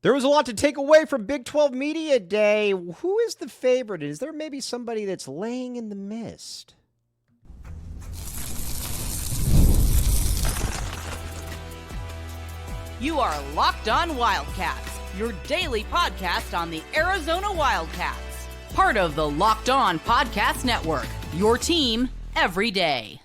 There was a lot to take away from Big 12 Media Day. Who is the favorite? Is there maybe somebody that's laying in the mist? You are Locked On Wildcats, your daily podcast on the Arizona Wildcats. Part of the Locked On Podcast Network, your team every day.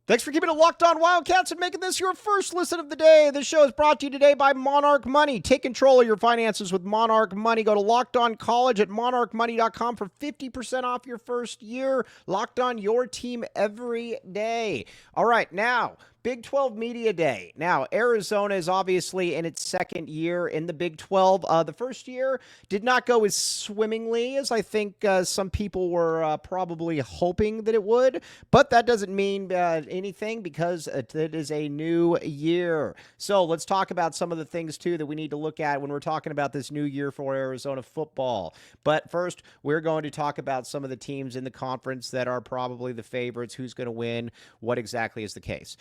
Thanks for keeping it locked on Wildcats and making this your first listen of the day. This show is brought to you today by Monarch Money. Take control of your finances with Monarch Money. Go to Locked On College at monarchmoney.com for 50% off your first year. Locked on, your team every day. All right, now, Big 12 Media Day. Now, Arizona is obviously in its second year in the Big 12. The first year did not go as swimmingly as I think some people were probably hoping that it would, but that doesn't mean anything because it is a new year. So let's talk about some of the things, too, that we need to look at when we're talking about this new year for Arizona football. But first, we're going to talk about some of the teams in the conference that are probably the favorites, who's going to win, what exactly is the case.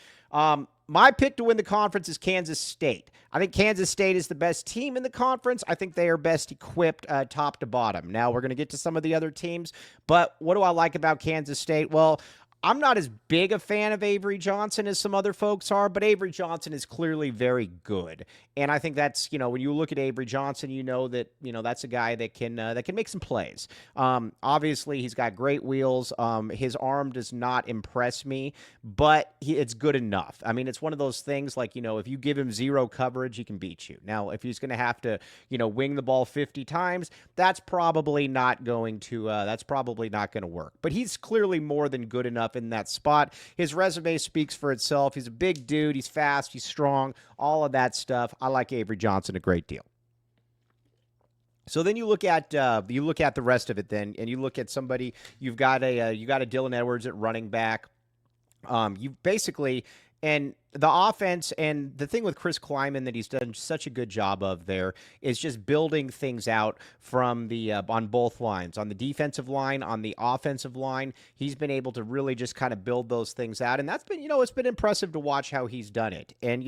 My pick to win the conference is Kansas State. I think Kansas State is the best team in the conference. I think they are best equipped top to bottom. Now, we're going to get to some of the other teams, but what do I like about Kansas State? Well, I'm not as big a fan of Avery Johnson as some other folks are, but Avery Johnson is clearly very good. And I think that's, when you look at Avery Johnson, that, that's a guy that can make some plays. Obviously, he's got great wheels. His arm does not impress me, but it's good enough. I mean, it's one of those things like, if you give him zero coverage, he can beat you. Now, if he's going to have to, wing the ball 50 times, that's probably not going to work. But he's clearly more than good enough in that spot. His resume speaks for itself. He's a big dude. He's fast. He's strong. All of that stuff. I like Avery Johnson a great deal. So then you look at the rest of it then, and you look at somebody. You've got a Dylan Edwards at running back. You basically. And the offense, and the thing with Chris Kleiman that he's done such a good job of there is just building things out from the on both lines. On the defensive line, on the offensive line, he's been able to really just kind of build those things out. And that's been, it's been impressive to watch how he's done it. And,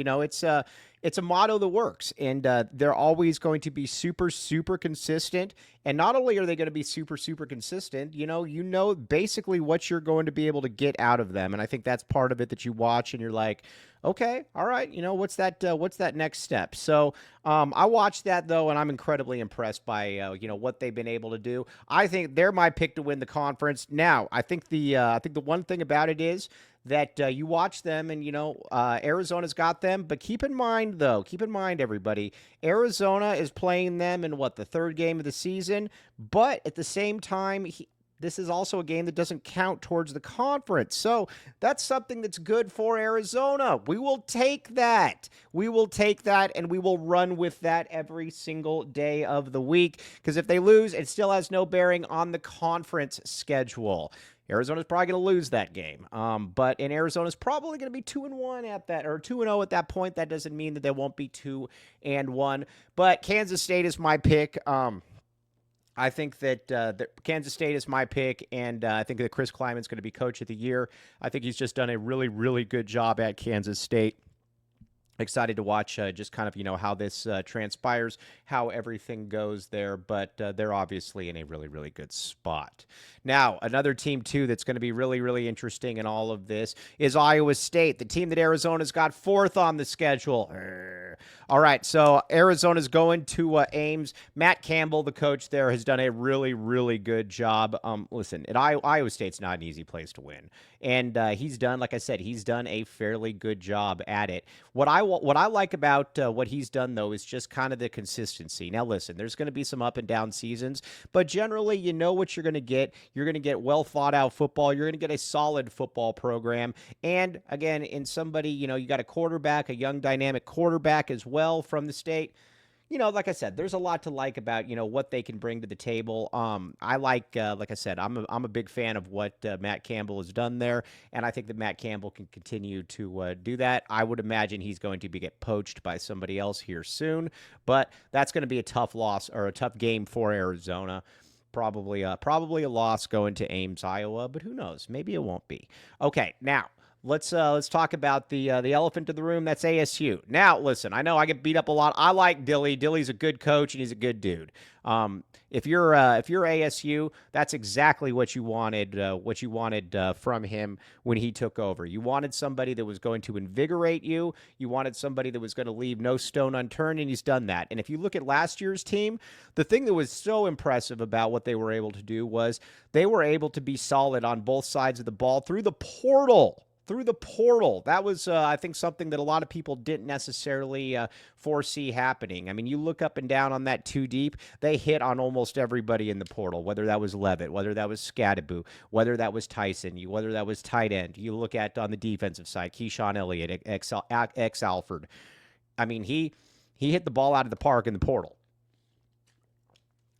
it's a motto that works. And they're always going to be super, super consistent. And not only are they going to be super, super consistent, you know basically what you're going to be able to get out of them. And I think that's part of it that you watch and you're like, okay, all right, what's that next step? So I watched that, though, and I'm incredibly impressed by, what they've been able to do. I think they're my pick to win the conference. Now, I think the one thing about it is that you watch them and, Arizona's got them. But keep in mind, everybody, Arizona is playing them in, the third game of the season. But at the same time, this is also a game that doesn't count towards the conference. So that's something that's good for Arizona. We will take that. And we will run with that every single day of the week. Because if they lose, it still has no bearing on the conference schedule. Arizona's probably going to lose that game. But Arizona's probably going to be 2-1 at that, or 2-0 at that point. That doesn't mean that they won't be 2-1. But Kansas State is my pick. I think that Kansas State is my pick, and I think that Chris Kleiman's going to be coach of the year. I think he's just done a really, really good job at Kansas State. Excited to watch just kind of, how this transpires, how everything goes there, but they're obviously in a really, really good spot. Now, another team, too, that's going to be really, really interesting in all of this is Iowa State, the team that Arizona's got fourth on the schedule. All right, so Arizona's going to Ames. Matt Campbell, the coach there, has done a really, really good job. Listen, Iowa State's not an easy place to win, and he's done, like I said, he's done a fairly good job at it. What I like about what he's done, though, is just kind of the consistency. Now, listen, there's going to be some up and down seasons, but generally, you know what you're going to get. You're going to get well thought out football. You're going to get a solid football program. And again, in somebody, you got a quarterback, a young dynamic quarterback as well from the state. Like I said, there's a lot to like about, what they can bring to the table. I like I said, I'm a big fan of what Matt Campbell has done there, and I think that Matt Campbell can continue to do that. I would imagine he's going to get poached by somebody else here soon, but that's going to be a tough loss or a tough game for Arizona. Probably a loss going to Ames, Iowa, but who knows? Maybe it won't be. Okay, now let's talk about the elephant in the room. That's ASU. Now, listen, I know I get beat up a lot. I like Dilly. Dilly's a good coach and he's a good dude. If you're ASU, that's exactly what you wanted. From him when he took over. You wanted somebody that was going to invigorate you. You wanted somebody that was going to leave no stone unturned, and he's done that. And if you look at last year's team, the thing that was so impressive about what they were able to do was they were able to be solid on both sides of the ball through the portal. That was, I think, something that a lot of people didn't necessarily foresee happening. I mean, you look up and down on that two deep, they hit on almost everybody in the portal, whether that was Levitt, whether that was Scadaboo, whether that was Tyson, whether that was tight end. You look at on the defensive side, Keyshawn Elliott, ex-Alford. I mean, he hit the ball out of the park in the portal.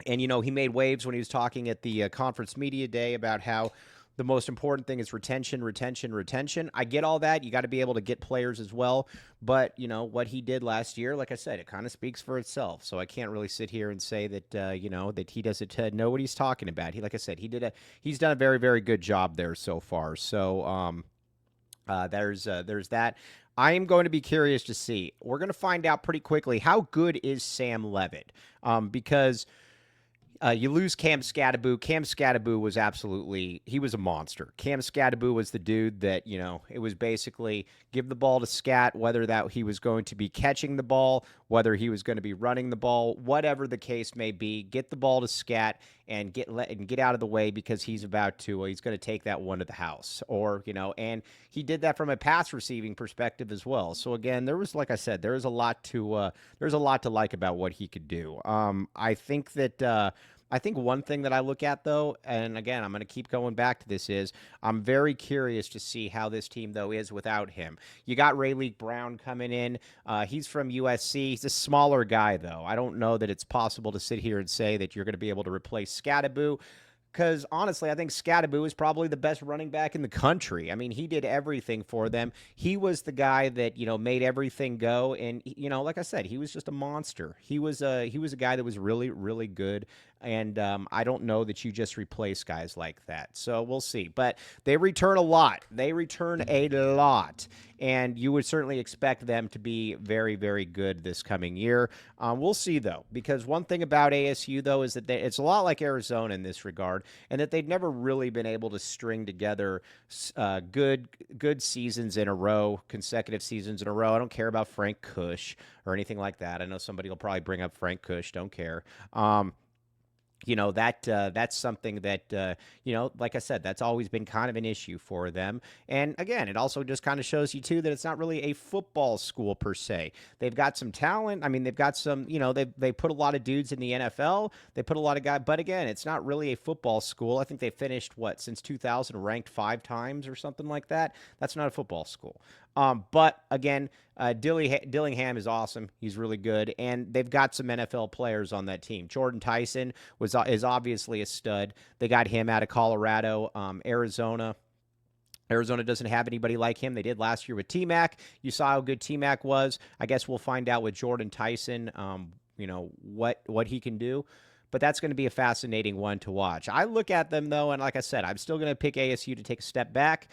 And, he made waves when he was talking at the conference media day about how the most important thing is retention. I get all that. You got to be able to get players as well. But, what he did last year, like I said, it kind of speaks for itself. So I can't really sit here and say that, that he doesn't know what he's talking about. Like I said, he's done a very, very good job there so far. So there's that. I am going to be curious to see. We're going to find out pretty quickly how good is Sam Levitt, because you lose Cam Scadaboo. Cam Scadaboo was he was a monster. Cam Scadaboo was the dude that, it was basically give the ball to Scat, whether that he was going to be catching the ball, whether he was going to be running the ball, whatever the case may be, get the ball to Scat and get out of the way because he's going to take that one to the house, and he did that from a pass receiving perspective as well. So again, there was, like I said, there's a lot to like about what he could do. I think one thing that I look at, though, and again, I'm going to keep going back to this, is I'm very curious to see how this team, though, is without him. You got Rayleigh Brown coming in. He's from USC. He's a smaller guy, though. I don't know that it's possible to sit here and say that you're going to be able to replace Scadaboo, because honestly, I think Scadaboo is probably the best running back in the country. I mean, he did everything for them. He was the guy that, made everything go. And, like I said, he was just a monster. He was a guy that was really, really good. And I don't know that you just replace guys like that. So we'll see. But they return a lot. And you would certainly expect them to be very, very good this coming year. We'll see, though, because one thing about ASU, though, is that it's a lot like Arizona in this regard, and that they've never really been able to string together good seasons in a row, consecutive seasons in a row. I don't care about Frank Kush or anything like that. I know somebody will probably bring up Frank Kush. Don't care. That's something that, like I said, that's always been kind of an issue for them. And again, it also just kind of shows you, too, that it's not really a football school per se. They've got some talent. I mean, they've got some, they put a lot of dudes in the NFL. They put a lot of guys. But again, it's not really a football school. I think they finished, since 2000, ranked 5 times or something like that. That's not a football school. But again, Dillingham is awesome. He's really good, and they've got some NFL players on that team. Jordan Tyson is obviously a stud. They got him out of Colorado. Arizona doesn't have anybody like him. They did last year with T-Mac. You saw how good T-Mac was. I guess we'll find out with Jordan Tyson, what he can do. But that's going to be a fascinating one to watch. I look at them, though, and like I said, I'm still going to pick ASU to take a step back,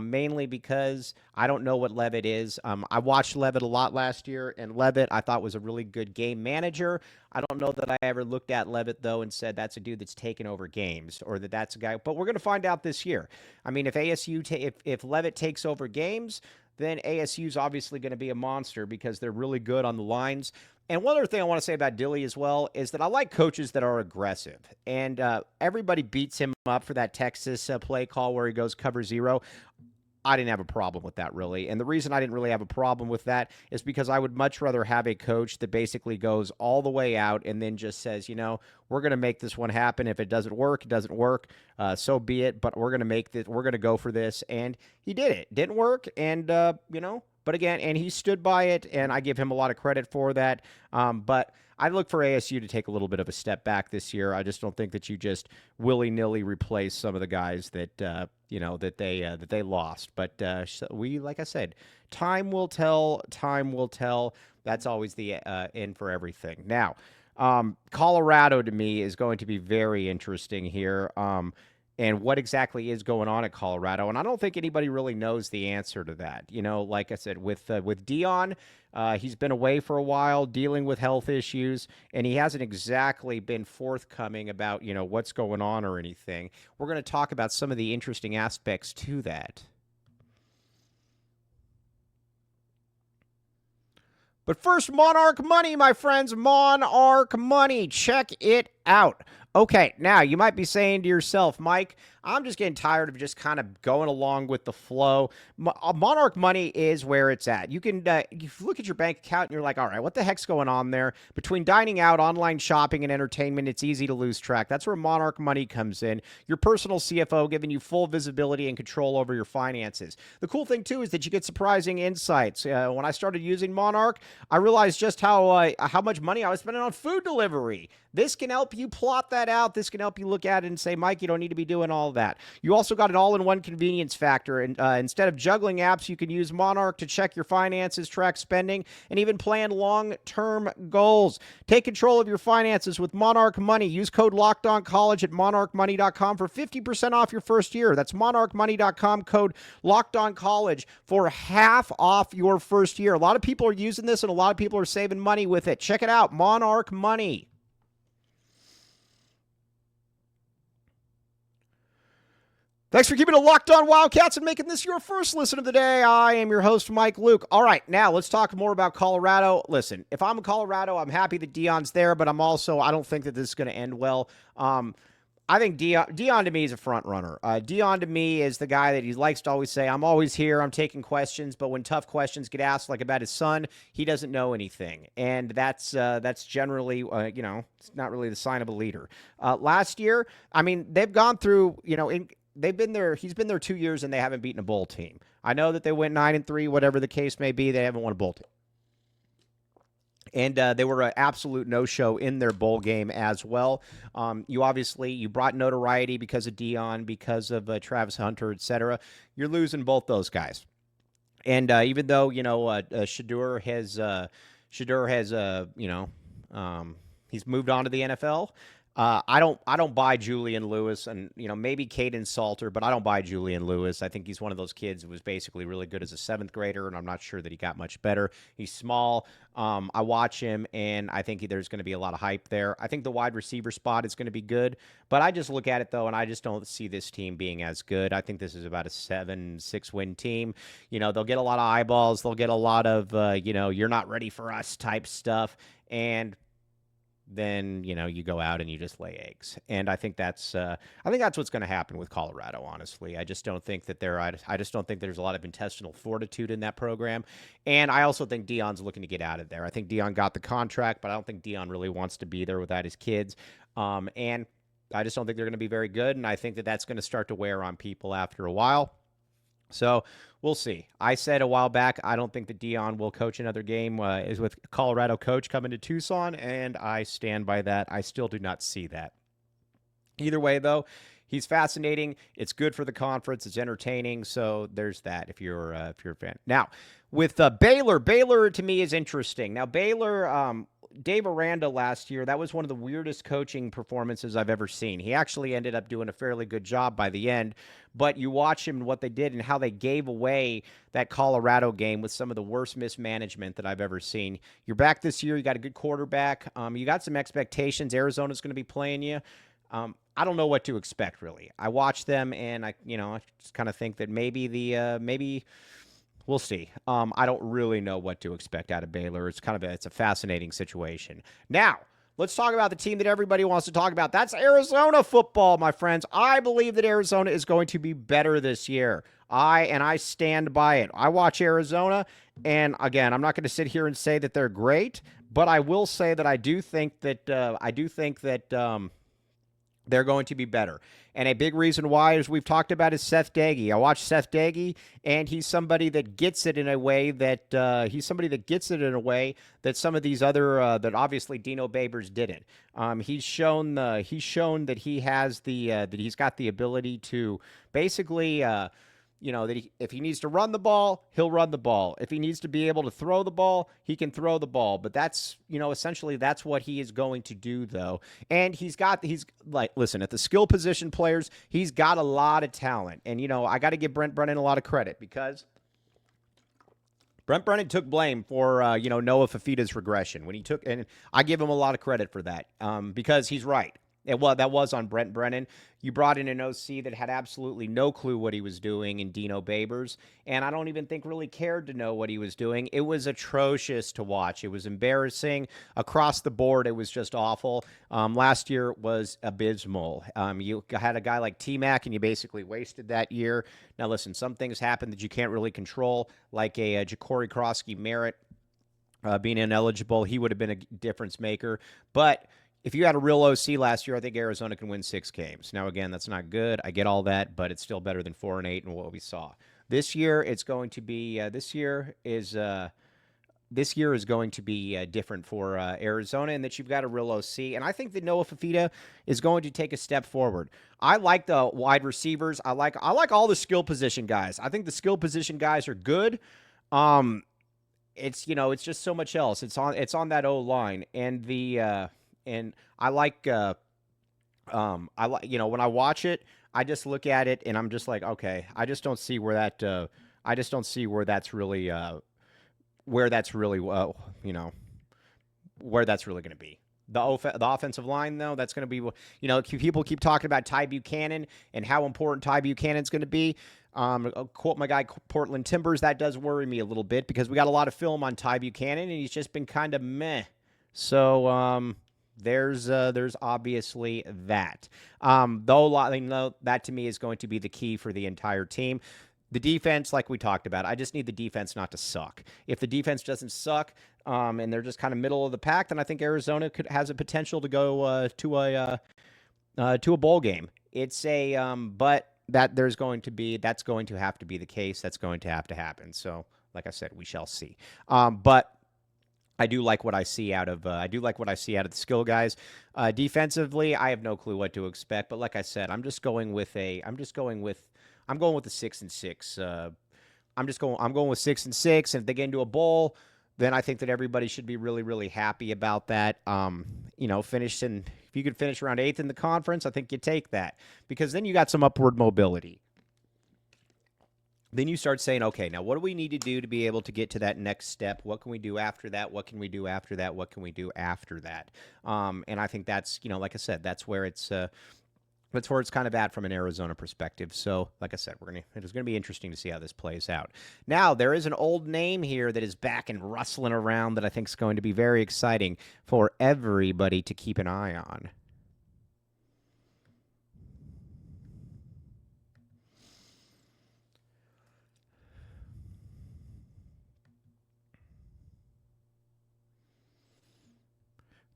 mainly because I don't know what Levitt is. I watched Levitt a lot last year, and Levitt I thought was a really good game manager. I don't know that I ever looked at Levitt, though, and said that's a dude that's taken over games, or that's a guy. But we're going to find out this year. I mean, if if Levitt takes over games, then ASU is obviously going to be a monster because they're really good on the lines. And one other thing I want to say about Dilly as well is that I like coaches that are aggressive. And everybody beats him up for that Texas play call where he goes cover 0. I didn't have a problem with that, really. And the reason I didn't really have a problem with that is because I would much rather have a coach that basically goes all the way out and then just says, we're going to make this one happen. If it doesn't work, it doesn't work. So be it. But we're going to make this. We're going to go for this. And he did it. Didn't work. And, but again, and he stood by it. And I give him a lot of credit for that. But I look for ASU to take a little bit of a step back this year. I just don't think that you just willy-nilly replace some of the guys that that they lost. But like I said, time will tell. Time will tell. That's always the end for everything. Now, Colorado to me is going to be very interesting here. and what exactly is going on at Colorado. And I don't think anybody really knows the answer to that. Like I said, with Deion, he's been away for a while dealing with health issues, and he hasn't exactly been forthcoming about, what's going on or anything. We're going to talk about some of the interesting aspects to that. But first, Monarch Money, my friends. Monarch Money. Check it out. Okay, now you might be saying to yourself, Mike, I'm just getting tired of just kind of going along with the flow. Monarch Money is where it's at. You can you look at your bank account and you're like, all right, what the heck's going on there? Between dining out, online shopping, and entertainment, it's easy to lose track. That's where Monarch Money comes in. Your personal CFO giving you full visibility and control over your finances. The cool thing, too, is that you get surprising insights. When I started using Monarch, I realized just how much money I was spending on food delivery. This can help you plot that out. This can help you look at it and say, Mike, you don't need to be doing all that. You also got an all-in-one convenience factor. And instead of juggling apps, you can use Monarch to check your finances, track spending, and even plan long-term goals. Take control of your finances with Monarch Money. Use code LOCKEDONCollege at monarchmoney.com for 50% off your first year. That's monarchmoney.com, code LOCKEDONCollege for half off your first year. A lot of people are using this, and a lot of people are saving money with it. Check it out, Monarch Money. Thanks for keeping it locked on Wildcats and making this your first listen of the day. I am your host, Mike Luke. All right, now let's talk more about Colorado. Listen, if I'm in Colorado, I'm happy that Deion's there, but I don't think that this is going to end well. I think Deion to me is a front runner. Deion to me is the guy that he likes to always say, I'm always here, I'm taking questions, but when tough questions get asked, like about his son, he doesn't know anything. And that's generally, it's not really the sign of a leader. Last year, they've gone through, he's been there 2 years and they haven't beaten a bowl team. I know that they went 9-3, whatever the case may be. They haven't won a bowl team. And they were an absolute no-show in their bowl game as well. You brought notoriety because of Deion, because of Travis Hunter, etc. You're losing both those guys. And even though Shedeur has he's moved on to the NFL. I don't buy Julian Lewis, and maybe Caden Salter, but I don't buy Julian Lewis. I think he's one of those kids who was basically really good as a seventh grader, and I'm not sure that he got much better. He's small. I watch him, and I think there's going to be a lot of hype there. I think the wide receiver spot is going to be good, but I just look at it though, and I just don't see this team being as good. I think this is about a 7-6 win team. They'll get a lot of eyeballs. They'll get a lot of you're not ready for us type stuff, and then you go out and you just lay eggs. And I think that's what's going to happen with Colorado. Honestly, I just don't think that there's a lot of intestinal fortitude in that program. And I also think Deion's looking to get out of there. I think Deion got the contract, but I don't think Deion really wants to be there without his kids. And I just don't think they're going to be very good. And I think that that's going to start to wear on people after a while. So we'll see. I said a while back, I don't think that Deion will coach another game is with Colorado coach coming to Tucson, and I stand by that. I still do not see that. Either way, though, he's fascinating. It's good for the conference. It's entertaining. So there's that if you're a fan. Now, with Baylor to me is interesting. Now, Baylor, Dave Aranda last year, that was one of the weirdest coaching performances I've ever seen. He actually ended up doing a fairly good job by the end, but you watch him and what they did and how they gave away that Colorado game with some of the worst mismanagement that I've ever seen. You're back this year. You got a good quarterback. You got some expectations. Arizona's going to be playing you. I don't know what to expect, really. I watch them, and I just kind of think that maybe we'll see. I don't really know what to expect out of Baylor. It's a fascinating situation. Now, let's talk about the team that everybody wants to talk about. That's Arizona football, my friends. I believe that Arizona is going to be better this year. I stand by it. I watch Arizona, and again, I'm not going to sit here and say that they're great, but I will say that I do think that they're going to be better. And a big reason why, as we've talked about, is Seth Doege. I watch Seth Doege, and he's somebody that gets it in a way that some of these other that obviously Dino Babers didn't. He's shown that he has that he's got the ability to basically that if he needs to run the ball, he'll run the ball. If he needs to be able to throw the ball, he can throw the ball. But that's, essentially that's what he is going to do, though. And listen, at the skill position players, he's got a lot of talent. And, I got to give Brent Brennan a lot of credit because Brent Brennan took blame for, Noah Fifita's regression and I give him a lot of credit for that because he's right. That was on Brent Brennan. You brought in an OC that had absolutely no clue what he was doing in Dino Babers, and I don't even think really cared to know what he was doing. It was atrocious to watch. It was embarrassing. Across the board, it was just awful. Last year was abysmal. You had a guy like T-Mac, and you basically wasted that year. Now, listen, some things happen that you can't really control, like a Ja'Cory Krosky-Merritt being ineligible. He would have been a difference maker, but if you had a real OC last year, I think Arizona can win 6 games. Now, again, that's not good. I get all that, but it's still better than 4-8 and what we saw. This year, it's going to be. This year is going to be different for Arizona, in that you've got a real OC, and I think that Noah Fifita is going to take a step forward. I like the wide receivers. I like all the skill position guys. I think the skill position guys are good. It's just so much else. It's on that O line and and I like, when I watch it, I just look at it and I'm just like, okay, I just don't see where that's really, where that's really going to be. The offensive line, though, that's going to be, people keep talking about Ty Buchanan and how important Ty Buchanan's going to be. I'll quote my guy, Portland Timbers. That does worry me a little bit because we got a lot of film on Ty Buchanan and he's just been kind of meh. So, there's obviously that. That to me is going to be the key for the entire team. The defense, like we talked about, I just need the defense not to suck. If the defense doesn't suck, and they're just kind of middle of the pack, then I think Arizona has a potential to go to a bowl game. It's but that's going to have to be the case. That's going to have to happen. So, like I said, we shall see. But I do like what I see out of the skill guys. Defensively, I have no clue what to expect. But like I said, I'm going with the 6-6. I'm going with 6-6. And if they get into a bowl, then I think that everybody should be really, really happy about that. If you could finish around 8th in the conference, I think you take that because then you got some upward mobility. Then you start saying, okay, now what do we need to do to be able to get to that next step? What can we do after that? What can we do after that? What can we do after that? And I think that's, like I said, that's where it's kind of at from an Arizona perspective. So, like I said, it's going to be interesting to see how this plays out. Now, there is an old name here that is back and rustling around that I think is going to be very exciting for everybody to keep an eye on.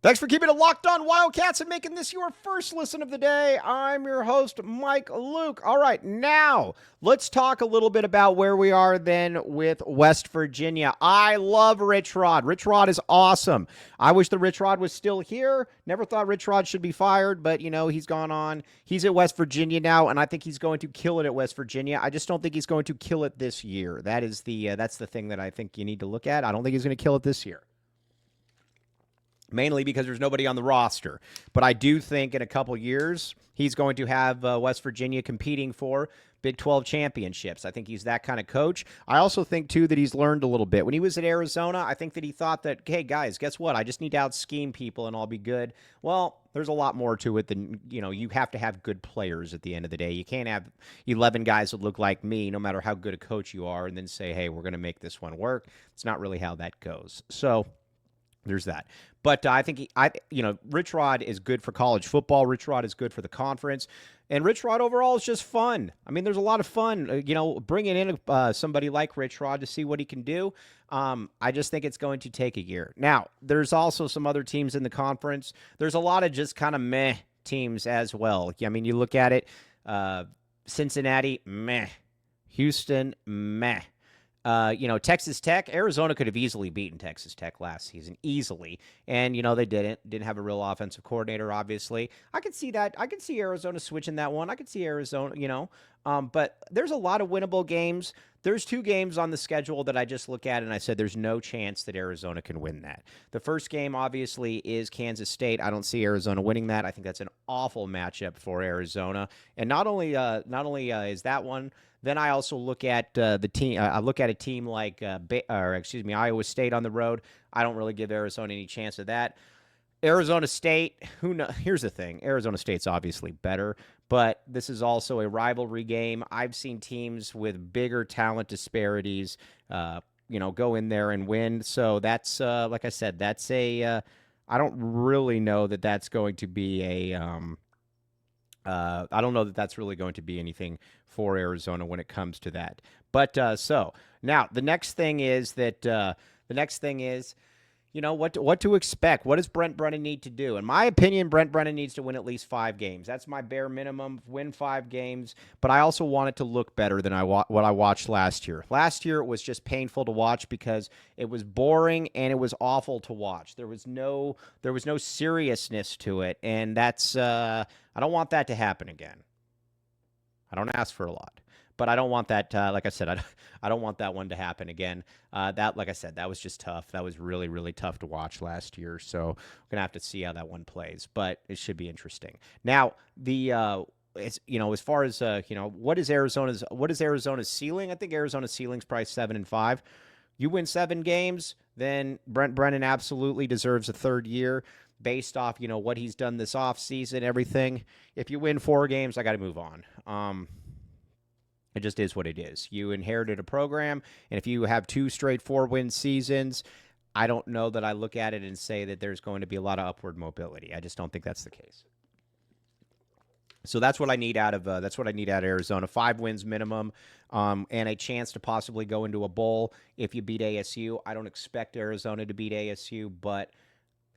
Thanks for keeping it locked on Wildcats and making this your first listen of the day. I'm your host, Mike Luke. All right, now let's talk a little bit about where we are then with West Virginia. I love Rich Rod. Rich Rod is awesome. I wish the Rich Rod was still here. Never thought Rich Rod should be fired, but, he's gone on. He's at West Virginia now, and I think he's going to kill it at West Virginia. I just don't think he's going to kill it this year. That's the thing that I think you need to look at. I don't think he's going to kill it this year. Mainly because there's nobody on the roster. But I do think in a couple years, he's going to have West Virginia competing for Big 12 championships. I think he's that kind of coach. I also think, too, that he's learned a little bit. When he was at Arizona, I think that he thought that, hey, guys, guess what? I just need to out-scheme people and I'll be good. Well, there's a lot more to it than, you have to have good players at the end of the day. You can't have 11 guys that look like me, no matter how good a coach you are, and then say, hey, we're going to make this one work. It's not really how that goes. So there's that. But I think Rich Rod is good for college football. Rich Rod is good for the conference. And Rich Rod overall is just fun. I mean, there's a lot of fun, bringing in somebody like Rich Rod to see what he can do. I just think it's going to take a year. Now, there's also some other teams in the conference. There's a lot of just kind of meh teams as well. I mean, you look at it, Cincinnati, meh. Houston, meh. Texas Tech, Arizona could have easily beaten Texas Tech last season, easily. And, they didn't have a real offensive coordinator, obviously. I could see that. I could see Arizona switching that one. I could see Arizona, but there's a lot of winnable games. There's 2 games on the schedule that I just look at and I said there's no chance that Arizona can win that. The first game, obviously, is Kansas State. I don't see Arizona winning that. I think that's an awful matchup for Arizona. And not only is that one, then I also look at the team. I look at a team like, Iowa State on the road. I don't really give Arizona any chance of that. Arizona State, who knows? Here's the thing. Arizona State's obviously better, but this is also a rivalry game. I've seen teams with bigger talent disparities, go in there and win. So that's, like I said, that's I don't really know that that's going to be I don't know that that's really going to be anything for Arizona when it comes to that. But so now the next thing is what to expect. What does Brent Brennan need to do? In my opinion, Brent Brennan needs to win at least 5 games. That's my bare minimum, win 5 games. But I also want it to look better than what I watched last year. Last year, it was just painful to watch because it was boring and it was awful to watch. There was no seriousness to it, and that's I don't want that to happen again. I don't ask for a lot. But I don't want that, like I said, I don't want that one to happen again. Like I said, that was just tough. That was really, really tough to watch last year. So we're going to have to see how that one plays. But it should be interesting. Now, as far as, what is Arizona's ceiling? I think Arizona's ceiling is probably 7-5. You win 7 games, then Brent Brennan absolutely deserves a 3rd year based off, what he's done this offseason, everything. If you win 4 games, I got to move on. It just is what it is. You inherited a program, and if you have 2 straight 4-win seasons, I don't know that I look at it and say that there's going to be a lot of upward mobility. I just don't think that's the case. So that's what I need out of Arizona. 5 wins minimum, and a chance to possibly go into a bowl if you beat ASU. I don't expect Arizona to beat ASU, but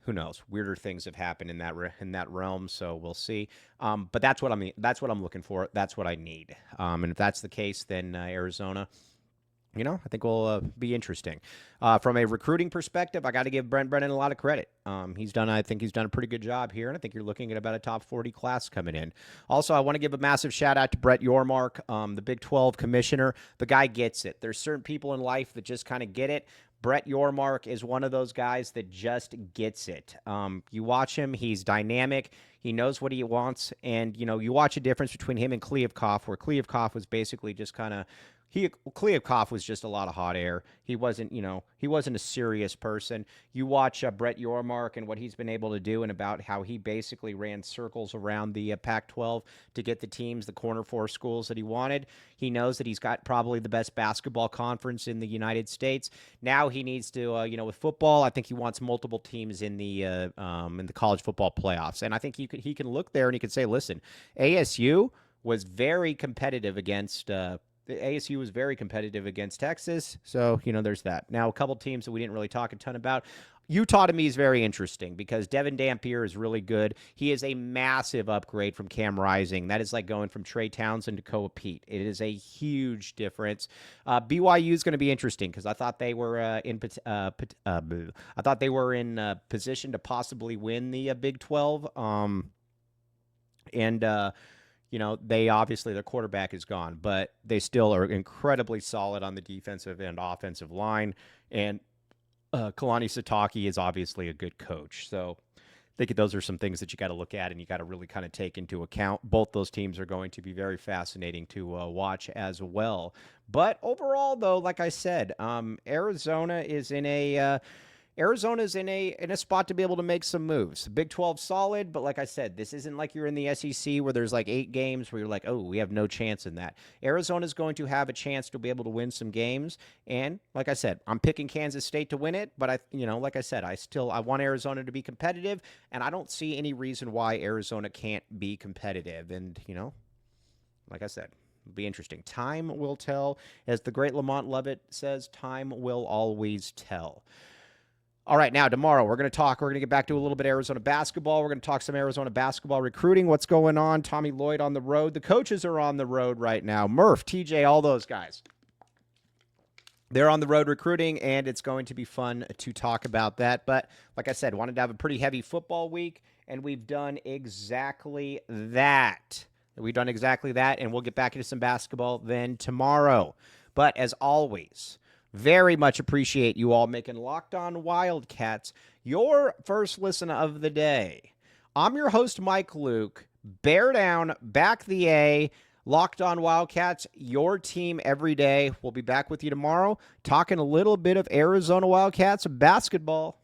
who knows? Weirder things have happened in that realm, so we'll see. But that's what I'm looking for. That's what I need. And if that's the case, then Arizona, I think will be interesting. From a recruiting perspective, I got to give Brent Brennan a lot of credit. I think he's done a pretty good job here, and I think you're looking at about a top 40 class coming in. Also, I want to give a massive shout out to Brett Yormark, the Big 12 commissioner. The guy gets it. There's certain people in life that just kind of get it. Brett Yormark is one of those guys that just gets it. You watch him, he's dynamic. He knows what he wants. And, you watch a difference between him and Kliavkoff, where Kliavkoff was basically just kind of Kliavkoff was just a lot of hot air. He wasn't a serious person. You watch Brett Yormark and what he's been able to do and about how he basically ran circles around the Pac-12 to get the teams, the Corner 4 schools that he wanted. He knows that he's got probably the best basketball conference in the United States. Now he needs to, with football, I think he wants multiple teams in the college football playoffs. And I think he can look there and he can say, listen, ASU was very competitive against ASU was very competitive against Texas, so, there's that. Now, a couple teams that we didn't really talk a ton about. Utah, to me, is very interesting because Devin Dampier is really good. He is a massive upgrade from Cam Rising. That is like going from Trey Townsend to Koa Pete. It is a huge difference. BYU is going to be interesting because I thought they were in position to possibly win the Big 12. They obviously, their quarterback is gone, but they still are incredibly solid on the defensive and offensive line. And Kalani Sitake is obviously a good coach. So I think those are some things that you got to look at and you got to really kind of take into account. Both those teams are going to be very fascinating to watch as well. But overall, though, like I said, Arizona is in a spot to be able to make some moves. The Big 12 solid, but like I said, this isn't like you're in the SEC where there's like 8 games where you're like, oh, we have no chance in that. Arizona's going to have a chance to be able to win some games, and like I said, I'm picking Kansas State to win it, but like I said, I want Arizona to be competitive, and I don't see any reason why Arizona can't be competitive. And like I said, it'll be interesting. Time will tell. As the great Lamont Lovett says, time will always tell. All right, now tomorrow we're going to get back to a little bit of Arizona basketball. We're going to talk some Arizona basketball recruiting, what's going on. Tommy Lloyd on the road. The coaches are on the road right now. Murph, TJ, all those guys. They're on the road recruiting, and it's going to be fun to talk about that. But like I said, wanted to have a pretty heavy football week, and we've done exactly that. And we'll get back into some basketball then tomorrow. But as always, very much appreciate you all making Locked On Wildcats your first listen of the day. I'm your host, Mike Luke. Bear down, back the A. Locked On Wildcats, your team every day. We'll be back with you tomorrow talking a little bit of Arizona Wildcats basketball.